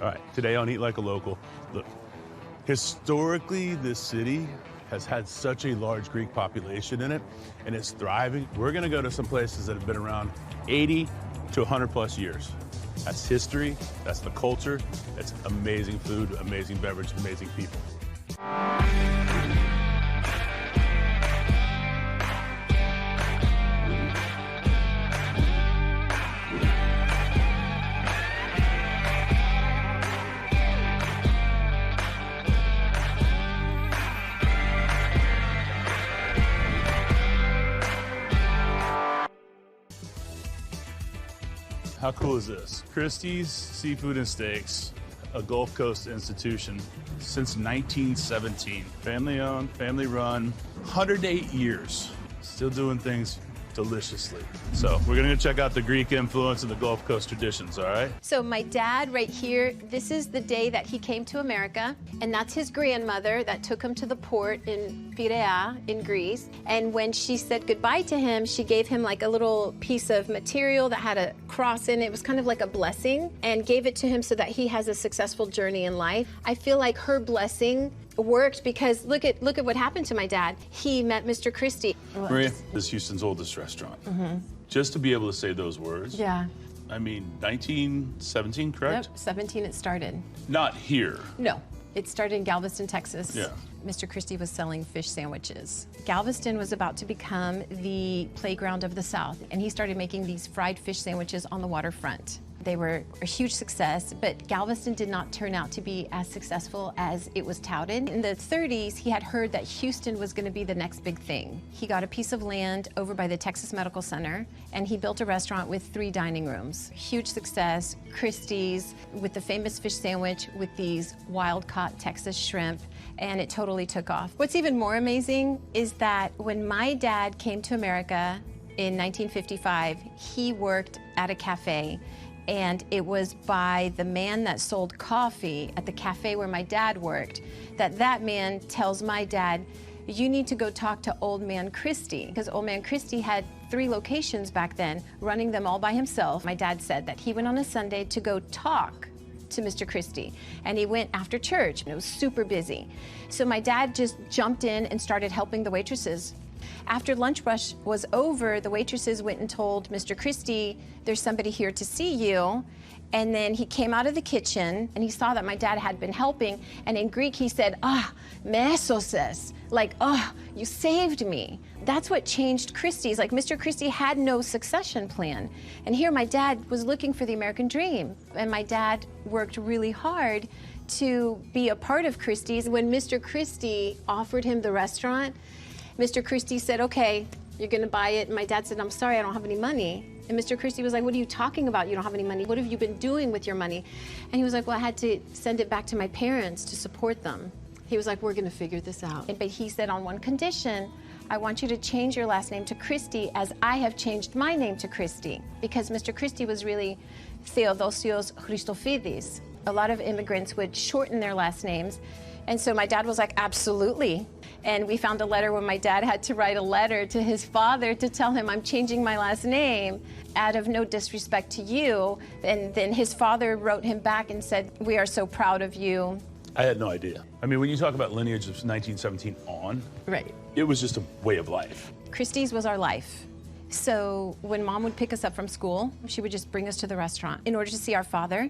All right, today on Eat Like a Local, look, historically, this city has had such a large Greek population in it, and it's thriving. We're gonna go to some places that have been around 80 to 100 plus years. That's history, that's the culture, that's amazing food, amazing beverage, amazing people. How cool is this? Christie's Seafood and Steaks, a Gulf Coast institution since 1917. Family owned, family run, 108 years, still doing things deliciously. So we're gonna go check out the Greek influence and the Gulf Coast traditions, all right? So my dad right here, this is the day that he came to America, and that's his grandmother that took him to the port in Piraeus in Greece. And when she said goodbye to him, she gave him like a little piece of material that had a cross in it. It was kind of like a blessing, and gave it to him so that he has a successful journey in life. I feel like her blessing worked because look at what happened to my dad. He met Mr. Christie. Maria, this is Houston's oldest restaurant. Just to be able to say those words. Yeah. I mean, 1917, correct? Yep, 17 it started. Not here. No, it started in Galveston, Texas. Yeah. Mr. Christie was selling fish sandwiches. Galveston was about to become the playground of the South, and he started making these fried fish sandwiches on the waterfront. They were a huge success, but Galveston did not turn out to be as successful as it was touted. In the 30s, he had heard that Houston was going to be the next big thing. He got a piece of land over by the Texas Medical Center, and he built a restaurant with 3 dining rooms. Huge success. Christie's with the famous fish sandwich with these wild-caught Texas shrimp, and it totally took off. What's even more amazing is that when my dad came to America in 1955, he worked at a cafe. And it was by the man that sold coffee at the cafe where my dad worked that man tells my dad, you need to go talk to old man Christie, because old man Christie had 3 locations back then, running them all by himself. My dad said that he went on a Sunday to go talk to Mr. Christie, and he went after church, and it was super busy. So my dad just jumped in and started helping the waitresses. After lunch rush was over, the waitresses went and told Mr. Christie, there's somebody here to see you. And then he came out of the kitchen and he saw that my dad had been helping. And in Greek, he said, me έσωσες, like, you saved me. That's what changed Christie's. Like, Mr. Christie had no succession plan. And here my dad was looking for the American dream. And my dad worked really hard to be a part of Christie's. When Mr. Christie offered him the restaurant, Mr. Christie said, okay, you're gonna buy it. And my dad said, I'm sorry, I don't have any money. And Mr. Christie was like, what are you talking about? You don't have any money. What have you been doing with your money? And he was like, well, I had to send it back to my parents to support them. He was like, we're gonna figure this out. But he said, on one condition, I want you to change your last name to Christie as I have changed my name to Christie. Because Mr. Christie was really Theodosios Christofidis. A lot of immigrants would shorten their last names. And so my dad was like, absolutely. And we found a letter where my dad had to write a letter to his father to tell him, I'm changing my last name out of no disrespect to you. And then his father wrote him back and said, we are so proud of you. I had no idea. I mean, when you talk about lineage of 1917 on, Right. It was just a way of life. Christie's was our life. So when Mom would pick us up from school, she would just bring us to the restaurant. In order to see our father,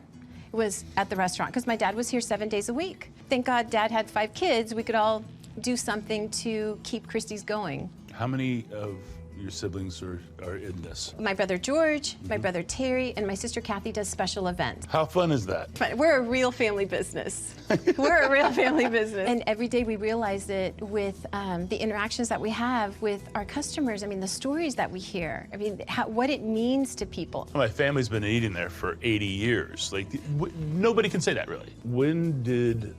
was at the restaurant, because my dad was here 7 days a week. Thank God Dad had 5 kids. We could all do something to keep Christie's going. How many of your siblings are in this? My brother George, my brother Terry, and my sister Kathy does special events. How fun is that? But we're a real family business. We're a real family business. And every day we realize it with the interactions that we have with our customers. I mean, the stories that we hear. I mean, what it means to people. My family's been eating there for 80 years. Like, nobody can say that, really. When did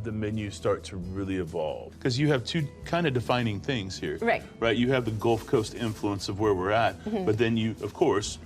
the menu start to really evolve? Because you have 2 kind of defining things here. Right. Right, you have the Gulf Coast influence of where we're at, but then you, of course,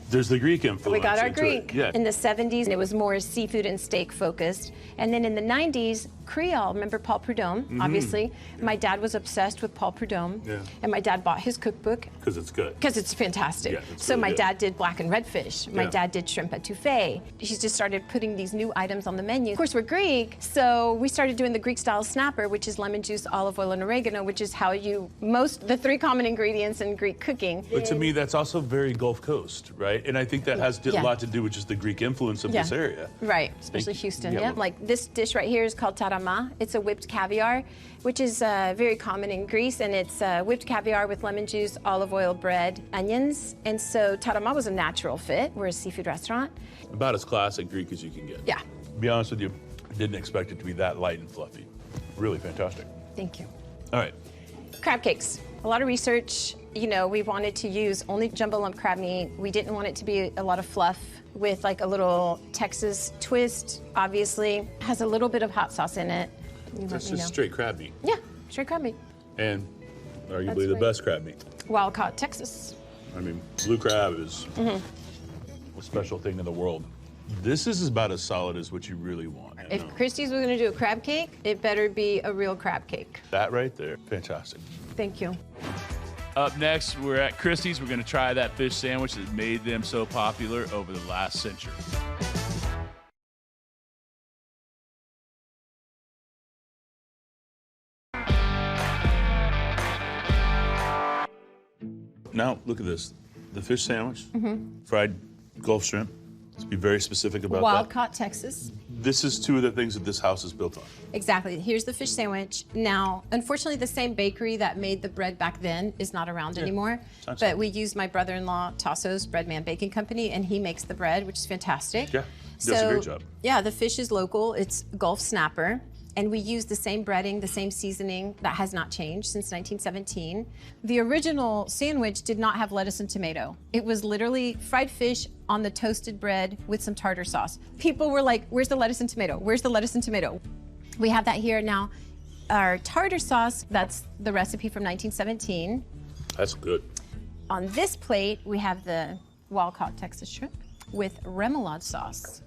There's the Greek influence. We got our into Greek. it. Yeah. In the 70s, it was more seafood and steak focused. And then in the 90s, Creole, remember Paul Prudhomme, obviously. My dad was obsessed with Paul Prudhomme. Yeah. And my dad bought his cookbook. Because it's good. Because it's fantastic. Yeah, it's so really my good. dad did black and red fish. My Yeah. dad did shrimp etouffee. He's just started putting these new items on the menu. Of course, we're Greek, so we started doing the Greek style snapper, which is lemon juice, olive oil, and oregano, which is how the 3 common ingredients in Greek cooking. But to me, that's also very Gulf Coast, right? And I think that has a Yeah. lot to do with just the Greek influence of this area. Right, especially Houston. Yeah, Yeah, well- like this dish right here is called tarama. It's a whipped caviar, which is very common in Greece, and it's whipped caviar with lemon juice, olive oil, bread, onions. And so tarama was a natural fit. We're a seafood restaurant. About as classic Greek as you can get. Yeah, To be honest with you, I didn't expect it to be that light and fluffy. Really fantastic. thank you. All right. Crab cakes. A lot of research. You know, we wanted to use only jumbo lump crab meat. We didn't want it to be a lot of fluff with like a little Texas twist. Obviously, has a little bit of hot sauce in it. You let That's me just know. straight crab meat. Yeah, straight crab meat. And arguably That's the right. best crab meat. Wild caught Texas. I mean, blue crab is a special thing in the world. This is about as solid as what you really want. you If know? Christie's was gonna do a crab cake, it better be a real crab cake. That right there, fantastic. Thank you. Up next, we're at Christie's. We're going to try that fish sandwich that made them so popular over the last century. Now, look at this. The fish sandwich, fried Gulf shrimp. Let's be very specific about Wild that. caught Texas. This is 2 of the things that this house is built on. Exactly. Here's the fish sandwich. Now, unfortunately, the same bakery that made the bread back then is not around anymore. Sounds But good. we use my brother-in-law, Tasso's Breadman Baking Company, and he makes the bread, which is fantastic. Yeah, does a great job. Yeah, the fish is local. It's Gulf snapper. And we use the same breading, the same seasoning. That has not changed since 1917. The original sandwich did not have lettuce and tomato. It was literally fried fish on the toasted bread with some tartar sauce. People were like, where's the lettuce and tomato? Where's the lettuce and tomato? We have that here now. Our tartar sauce, that's the recipe from 1917. That's good. On this plate, we have the wild-caught Texas shrimp with remoulade sauce.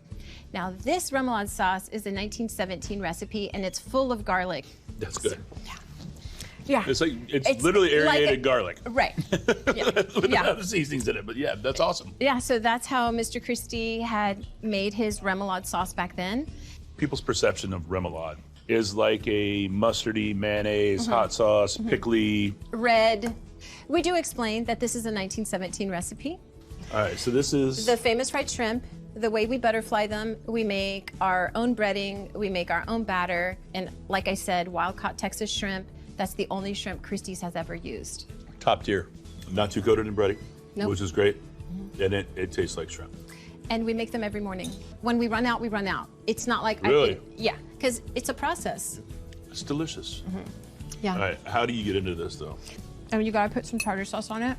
Now, this remoulade sauce is a 1917 recipe, and it's full of garlic. That's good. Yeah. It's like it's literally like aerated garlic. Right. Yeah. With Yeah. other seasonings in it, but yeah, that's awesome. Yeah, so that's how Mr. Christie had made his remoulade sauce back then. People's perception of remoulade is like a mustardy, mayonnaise, hot sauce, pickly. Red. We do explain that this is a 1917 recipe. All right, so this is The famous fried shrimp, the way we butterfly them, we make our own breading, we make our own batter, and like I said, wild-caught Texas shrimp, that's the only shrimp Christie's has ever used. top tier, not too coated in breading, Nope. which is great, and it tastes like shrimp. And we make them every morning. When we run out, we run out. It's not like Really? yeah, because it's a process. It's delicious. Yeah. All right, how do you get into this though? And you gotta put some tartar sauce on it.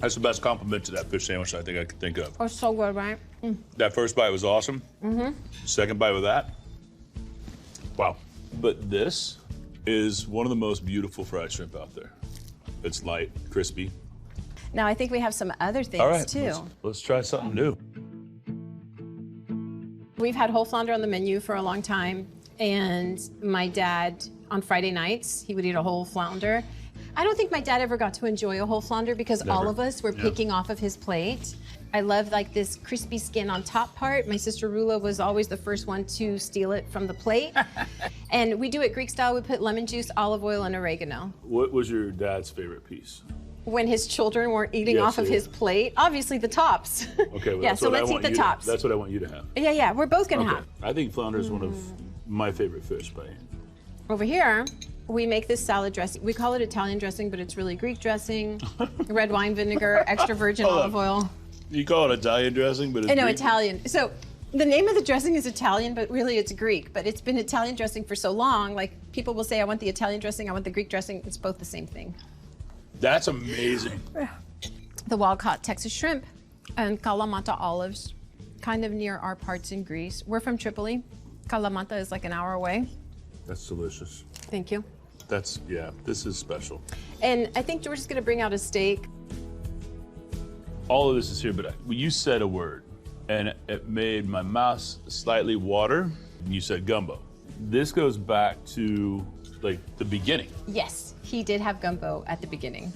That's the best compliment to that fish sandwich I think I could think of. Oh, so good, right? That first bite was awesome. Second bite with that, wow. But this is one of the most beautiful fried shrimp out there. It's light, crispy. Now I think we have some other things All right, too. let's try something new. We've had whole flounder on the menu for a long time, and my dad, on Friday nights, he would eat a whole flounder. I don't think my dad ever got to enjoy a whole flounder because all Never. of us were Yeah. picking off of his plate. I love like this crispy skin on top part. My sister Rula was always the first one to steal it from the plate. And we do it Greek style. We put lemon juice, olive oil, and oregano. What was your dad's favorite piece? When his children were eating Yes, off of yeah. his plate, obviously the tops. Okay, well, yeah, that's so what I let's eat want the you tops. That's what I want you to have. Yeah, we're both gonna Okay. have. I think flounder is one of my favorite fish by Over here, we make this salad dressing. We call it Italian dressing, but it's really Greek dressing, red wine vinegar, extra virgin Hold olive oil. You call it Italian dressing, but it's No, Greek? Italian. So the name of the dressing is Italian, but really it's Greek. But it's been Italian dressing for so long, like people will say, I want the Italian dressing, I want the Greek dressing. It's both the same thing. That's amazing. The wild-caught Texas shrimp and Kalamata olives, kind of near our parts in Greece. We're from Tripoli. Kalamata is like an hour away. That's delicious. Thank you. That's, yeah, this is special. And I think George is going to bring out a steak. all of this is here, but you said a word, and it made my mouth slightly water. You said gumbo. This goes back to like the beginning. Yes, he did have gumbo at the beginning.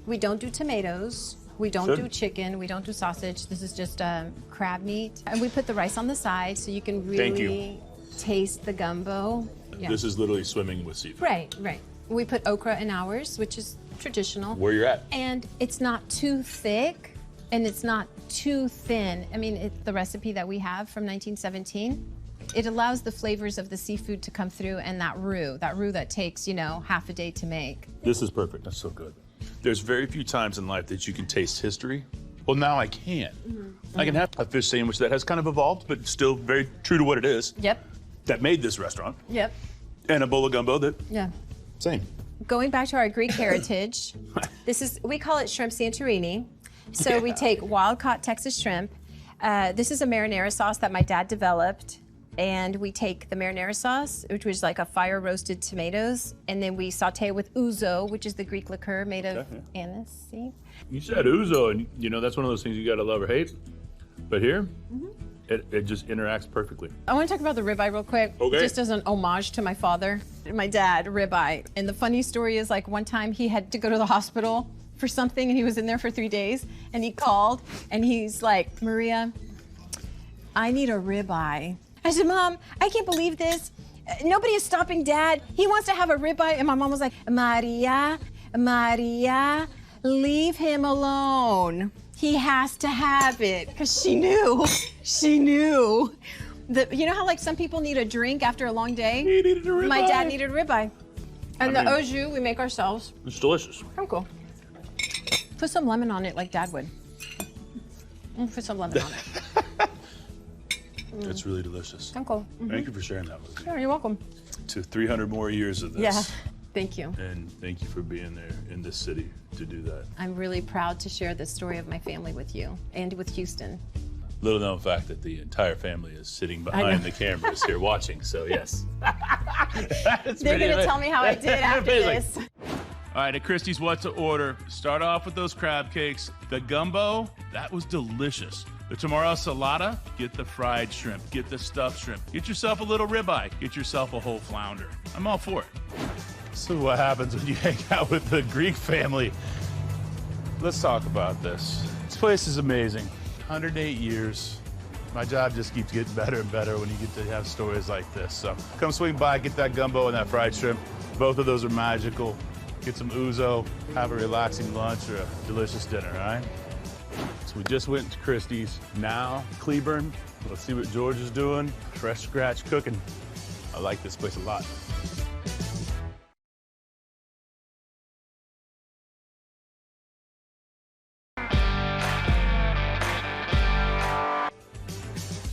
We don't do tomatoes. We don't do chicken. We don't do sausage. This is just crab meat. And we put the rice on the side so you can really taste the gumbo. Yeah. This is literally swimming with seafood. Right, right. We put okra in ours, which is traditional. Where you're at. And it's not too thick and it's not too thin. I mean, it's the recipe that we have from 1917. It allows the flavors of the seafood to come through, and that roux that takes, you know, half a day to make. This is perfect. That's so good. There's very few times in life that you can taste history. Well, now I can. I can have a fish sandwich that has kind of evolved, but still very true to what it is. Yep. That made this restaurant. Yep. And a bowl of gumbo that, same. Going back to our Greek heritage, we call it shrimp Santorini. So we take wild-caught Texas shrimp. This is a marinara sauce that my dad developed. And we take the marinara sauce, which was like a fire-roasted tomatoes, and then we saute with ouzo, which is the Greek liqueur made of anise seed. You said ouzo, and you know, that's one of those things you gotta love or hate. But here, it just interacts perfectly. I want to talk about the ribeye real quick, just as an homage to my father, my dad, ribeye. And the funny story is, like, one time he had to go to the hospital for something, and he was in there for 3 days, and he called, and he's like, Maria, I need a ribeye. I said, Mom, I can't believe this. Nobody is stopping Dad. He wants to have a ribeye. And my mom was like, Maria, leave him alone. He has to have it. Because she knew. You know how, like, some people need a drink after a long day? He needed a ribeye. My dad needed a ribeye. And the au jus we make ourselves. It's delicious. Oh, cool. Put some lemon on it like Dad would. Put some lemon on it. It's really delicious. Cool. Thank you for sharing that with me. Yeah, you're welcome. To 300 more years of this. Yeah, thank you. And thank you for being there in this city to do that. I'm really proud to share the story of my family with you and with Houston. Little known fact that the entire family is sitting behind the cameras here watching, so yes. They're gonna tell me how I did after this. All right, at Christie's, what to order? Start off with those crab cakes. The gumbo, that was delicious. The tomorrow salada, get the fried shrimp, get the stuffed shrimp, get yourself a little ribeye, get yourself a whole flounder. I'm all for it. So what happens when you hang out with the Greek family? Let's talk about this. This place is amazing. 108 years. My job just keeps getting better and better when you get to have stories like this. So come swing by, get that gumbo and that fried shrimp. Both of those are magical. Get some ouzo, have a relaxing lunch or a delicious dinner, all right? So we just went to Christie's. Now, Cleburne. Let's see what George is doing. Fresh scratch cooking. I like this place a lot.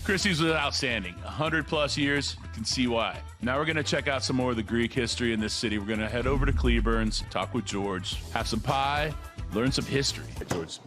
Christie's was outstanding. 100+ years, you can see why. Now we're gonna check out some more of the Greek history in this city. We're gonna head over to Cleburne's, talk with George, have some pie, learn some history. Hey, George.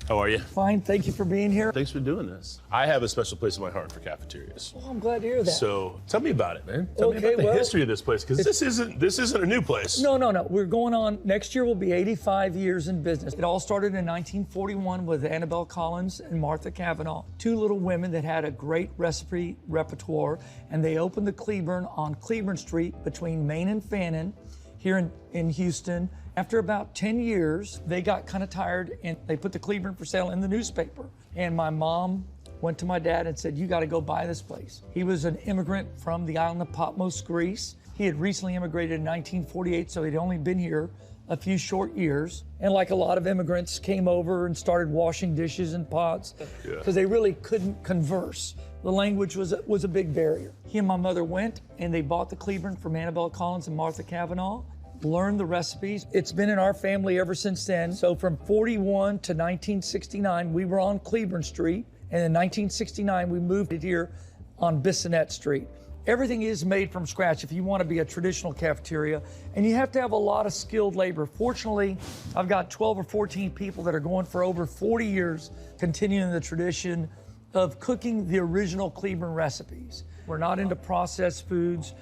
How are you? Fine, thank you for being here. Thanks for doing this. I have a special place in my heart for cafeterias. Well, I'm glad to hear that. So tell me about it, man. Tell me about the history of this place, because this isn't a new place. No. We're going on, next year will be 85 years in business. It all started in 1941 with Annabelle Collins and Martha Cavanaugh, two little women that had a great recipe repertoire, and they opened the Cleburne on Cleburne Street between Main and Fannin here in Houston. After about 10 years, they got kind of tired and they put the Cleburne for sale in the newspaper. And my mom went to my dad and said, you got to go buy this place. He was an immigrant from the island of Patmos, Greece. He had recently immigrated in 1948, so he'd only been here a few short years. And like a lot of immigrants, came over and started washing dishes and pots because they really couldn't converse. The language was a big barrier. He and my mother went and they bought the Cleburne from Annabelle Collins and Martha Cavanaugh, learned the recipes. It's been in our family ever since then. So from 41 to 1969, we were on Cleburne Street. And in 1969, we moved it here on Bissonnette Street. Everything is made from scratch if you want to be a traditional cafeteria, and you have to have a lot of skilled labor. Fortunately, I've got 12 or 14 people that are going for over 40 years, continuing the tradition of cooking the original Cleburne recipes. We're not into processed foods.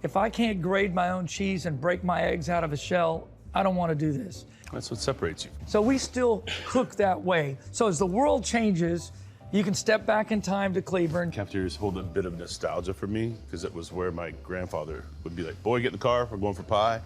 If I can't grate my own cheese and break my eggs out of a shell, I don't want to do this. That's what separates you. So we still cook that way. So as the world changes, you can step back in time to Cleburne. Cafeterias hold a bit of nostalgia for me because it was where my grandfather would be like, boy, get in the car, we're going for pie.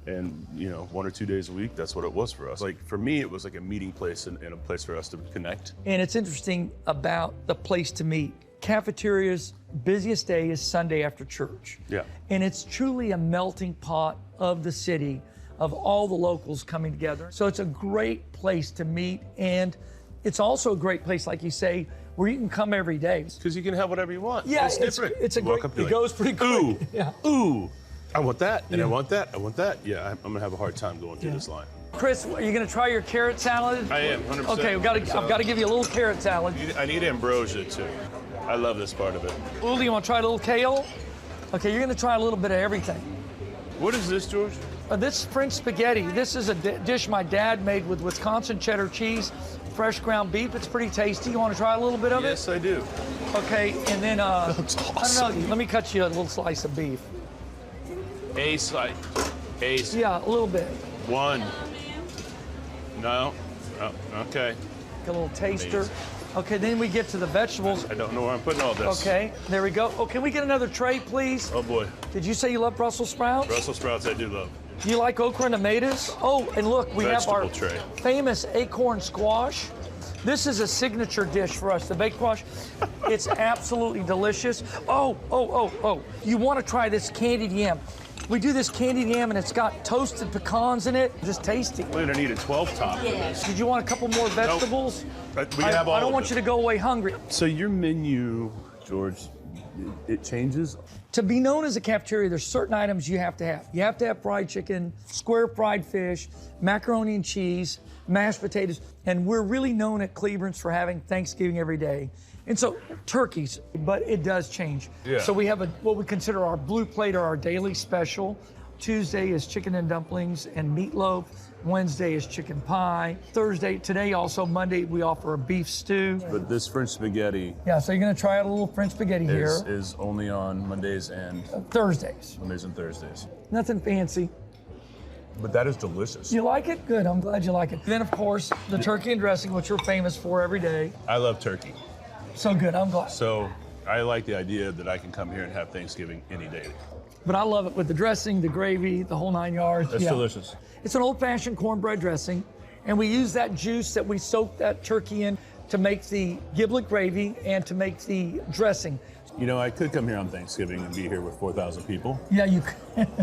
And, you know, 1 or 2 days a week, that's what it was for us. Like, for me, it was like a meeting place and a place for us to connect. And it's interesting about the place to meet. Cafeteria's busiest day is Sunday after church. Yeah. And it's truly a melting pot of the city, of all the locals coming together. So it's a great place to meet. And it's also a great place, like you say, where you can come every day. Because you can have whatever you want. Yeah, it's different. It's a great, it goes pretty quick. Ooh, yeah. Ooh, I want that, and I want that, I want that. Yeah, I'm gonna have a hard time going through this line. Chris, are you gonna try your carrot salad? I am, 100%. Okay, I've got to give you a little carrot salad. I need ambrosia too. I love this part of it. Uli, you want to try a little kale? Okay, you're gonna try a little bit of everything. What is this, George? This is French spaghetti. This is a dish my dad made with Wisconsin cheddar cheese, fresh ground beef. It's pretty tasty. You want to try a little bit of it? Yes, I do. Okay, and then That's awesome. I don't know. Let me cut you a little slice of beef. A slice. Yeah, a little bit. One. No. Oh, okay. A little taster. Amazing. Okay, then we get to the vegetables. I don't know where I'm putting all this. Okay, there we go. Oh, can we get another tray, please? Oh boy. Did you say you love Brussels sprouts? Brussels sprouts I do love. Do you like okra and tomatoes? Oh, and look, we have our Vegetable tray. famous acorn squash. This is a signature dish for us, the baked squash. It's absolutely delicious. Oh. You want to try this candied yam. We do this candied yam and it's got toasted pecans in it. Just tasty. We're gonna need a 12 top for this. Did you want a couple more vegetables? But we have all I don't of want it. you to go away hungry. So your menu, George, it changes? To be known as a cafeteria, there's certain items you have to have. You have to have fried chicken, square fried fish, macaroni and cheese, mashed potatoes, and we're really known at Cleburne's for having Thanksgiving every day. And so turkeys, but it does change. Yeah. So we have what we consider our blue plate or our daily special. Tuesday is chicken and dumplings and meatloaf. Wednesday is chicken pie. Today also Monday, we offer a beef stew. But this French spaghetti Yeah, so you're gonna try out a little French spaghetti here. is only on Mondays and Thursdays. Thursdays. Nothing fancy. But that is delicious. You like it? Good, I'm glad you like it. Then of course, the turkey and dressing, which we're famous for every day. I love turkey. So good, I'm glad. So I like the idea that I can come here and have Thanksgiving any day. But I love it with the dressing, the gravy, the whole 9 yards. That's delicious. It's an old-fashioned cornbread dressing, and we use that juice that we soak that turkey in to make the giblet gravy and to make the dressing. You know, I could come here on Thanksgiving and be here with 4,000 people, Yeah, you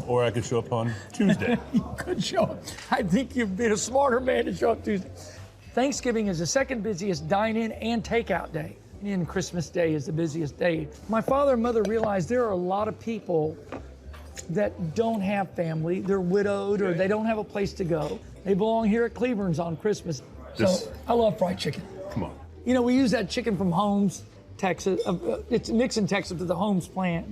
or I could show up on Tuesday. could show up. I think you've been a smarter man to show up Tuesday. Thanksgiving is the second busiest dine-in and takeout day. And Christmas Day is the busiest day. My father and mother realized there are a lot of people that don't have family. They're widowed or they don't have a place to go. They belong here at Cleburne's on Christmas. So I love fried chicken. Come on. You know, we use that chicken from Holmes, Texas. It's Nixon, Texas, to the Holmes plant.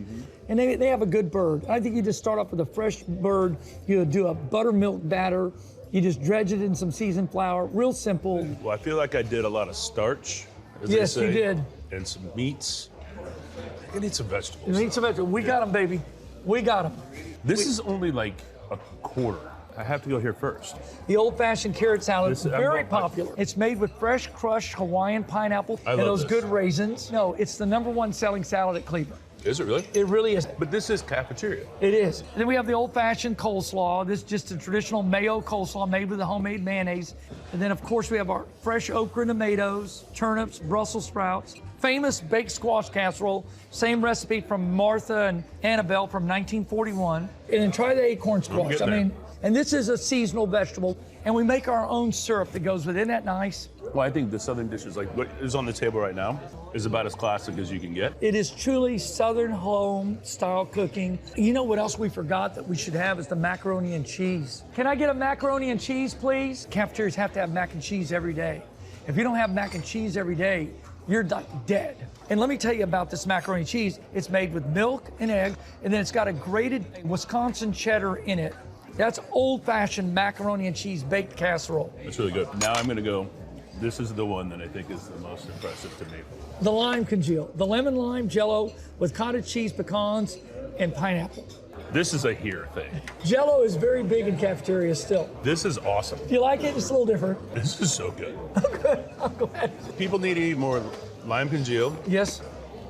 And they have a good bird. I think you just start off with a fresh bird. You do a buttermilk batter. You just dredge it in some seasoned flour. Real simple. Well, I feel like I did a lot of starch. As they Yes, you say, did. And some meats. I need some vegetables. You need some vegetables. We got them, baby. We got them. This is only like a quarter. I have to go here first. The old-fashioned carrot salad is I'm very not- popular. It's made with fresh crushed Hawaiian pineapple and love those this. good raisins. No, it's the #1 selling salad at Cleburne. Is it really? It really is. But this is cafeteria. It is. And then we have the old-fashioned coleslaw. This is just a traditional mayo coleslaw made with the homemade mayonnaise. And then, of course, we have our fresh okra and tomatoes, turnips, Brussels sprouts, famous baked squash casserole, same recipe from Martha and Annabelle from 1941. And then try the acorn squash. getting there. And this is a seasonal vegetable. And we make our own syrup that goes with it. Isn't that nice? Well, I think the Southern dishes, like what is on the table right now, is about as classic as you can get. It is truly Southern home style cooking. You know what else we forgot that we should have is the macaroni and cheese. Can I get a macaroni and cheese, please? Cafeterias have to have mac and cheese every day. If you don't have mac and cheese every day, you're like dead. And let me tell you about this macaroni and cheese. It's made with milk and egg, and then it's got a grated Wisconsin cheddar in it. That's old-fashioned macaroni and cheese baked casserole. It's really good. Now I'm gonna go. This is the one that I think is the most impressive to me. The lime congeal, the lemon lime jello with cottage cheese pecans and pineapple. This is a here thing. Jell-O is very big in cafeterias still. This is awesome. Do you like it? It's a little different. This is so good. Good. I'm glad. People need to eat more lime congealed, Yes.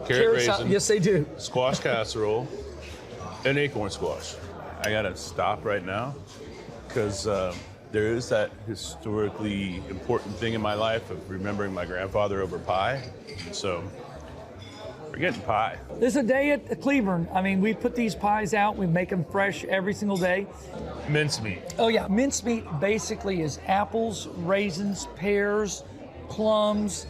carrot salad. raisin, Yes, they do. squash casserole, and acorn squash. I gotta stop right now because there is that historically important thing in my life of remembering my grandfather over pie. So we're getting pie. There's a day at Cleburne. I mean, we put these pies out. We make them fresh every single day. Mincemeat. Oh, yeah. Mincemeat basically is apples, raisins, pears, plums,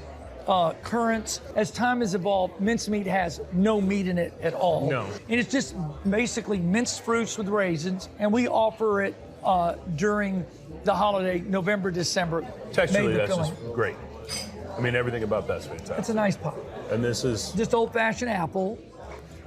currants. As time has evolved, mincemeat has no meat in it at all. No. And it's just basically minced fruits with raisins. And we offer it during the holiday, November, December. Texturally, May that's become- just great. I mean, everything about that's fantastic. It's a nice pie. And this is Just old-fashioned apple.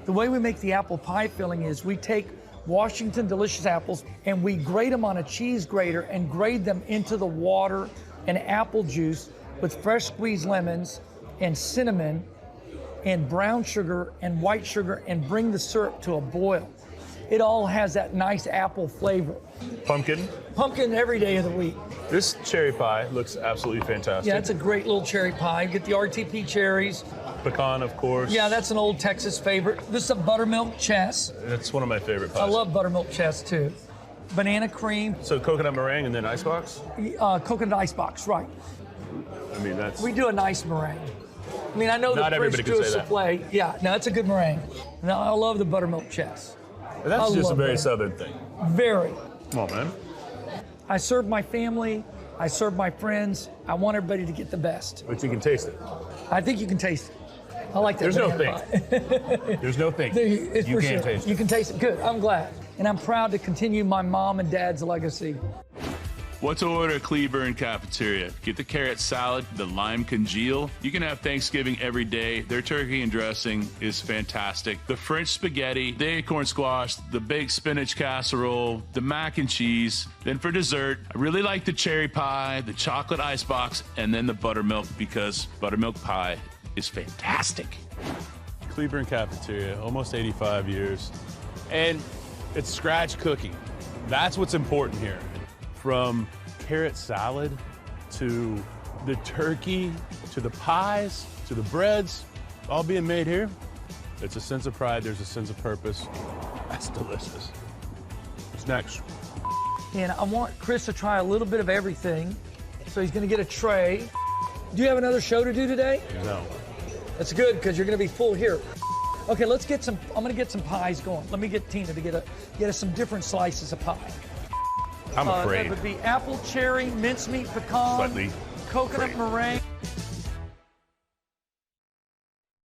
The way we make the apple pie filling is we take Washington delicious apples and we grate them on a cheese grater and grate them into the water and apple juice with fresh squeezed lemons and cinnamon and brown sugar and white sugar and bring the syrup to a boil. It all has that nice apple flavor. pumpkin. Pumpkin every day of the week. This cherry pie looks absolutely fantastic. Yeah, it's a great little cherry pie. Get the RTP cherries. Pecan, of course. Yeah, that's an old Texas favorite. This is a buttermilk chess. That's one of my favorite pies. I love buttermilk chess too. Banana cream, So coconut meringue and then icebox? coconut icebox, right. I mean, that's... We do a nice meringue. I mean, I know Not the everybody French can do a say that. souffle. Yeah, no, it's a good meringue. No, I love the buttermilk chess. And that's I just a love very that. southern thing. Very. Come on, man. I serve my family. I serve my friends. I want everybody to get the best. But you can taste it. I think you can taste it. I like that. There's no banana pie. There's no thing. It's You for can't sure. taste You it. can taste it. Good. I'm glad. And I'm proud to continue my mom and dad's legacy. What to order at Cleburn Cafeteria? Get the carrot salad, the lime congeal. You can have Thanksgiving every day. Their turkey and dressing is fantastic. The French spaghetti, the acorn squash, the baked spinach casserole, the mac and cheese. Then for dessert, I really like the cherry pie, the chocolate icebox, and then the buttermilk because buttermilk pie is fantastic. Cleburn Cafeteria, almost 85 years. And it's scratch cooking. That's what's important here. From carrot salad to the turkey, to the pies, to the breads, all being made here. It's a sense of pride, there's a sense of purpose. That's delicious. What's next? And I want Chris to try a little bit of everything. So he's going to get a tray. Do you have another show to do today? No. That's good because you're going to be full here. Okay, let's get some. I'm going to get some pies going. Let me get Tina to get us some different slices of pie. I'm afraid. That would be apple, cherry, mincemeat, pecan, Slightly coconut afraid. meringue.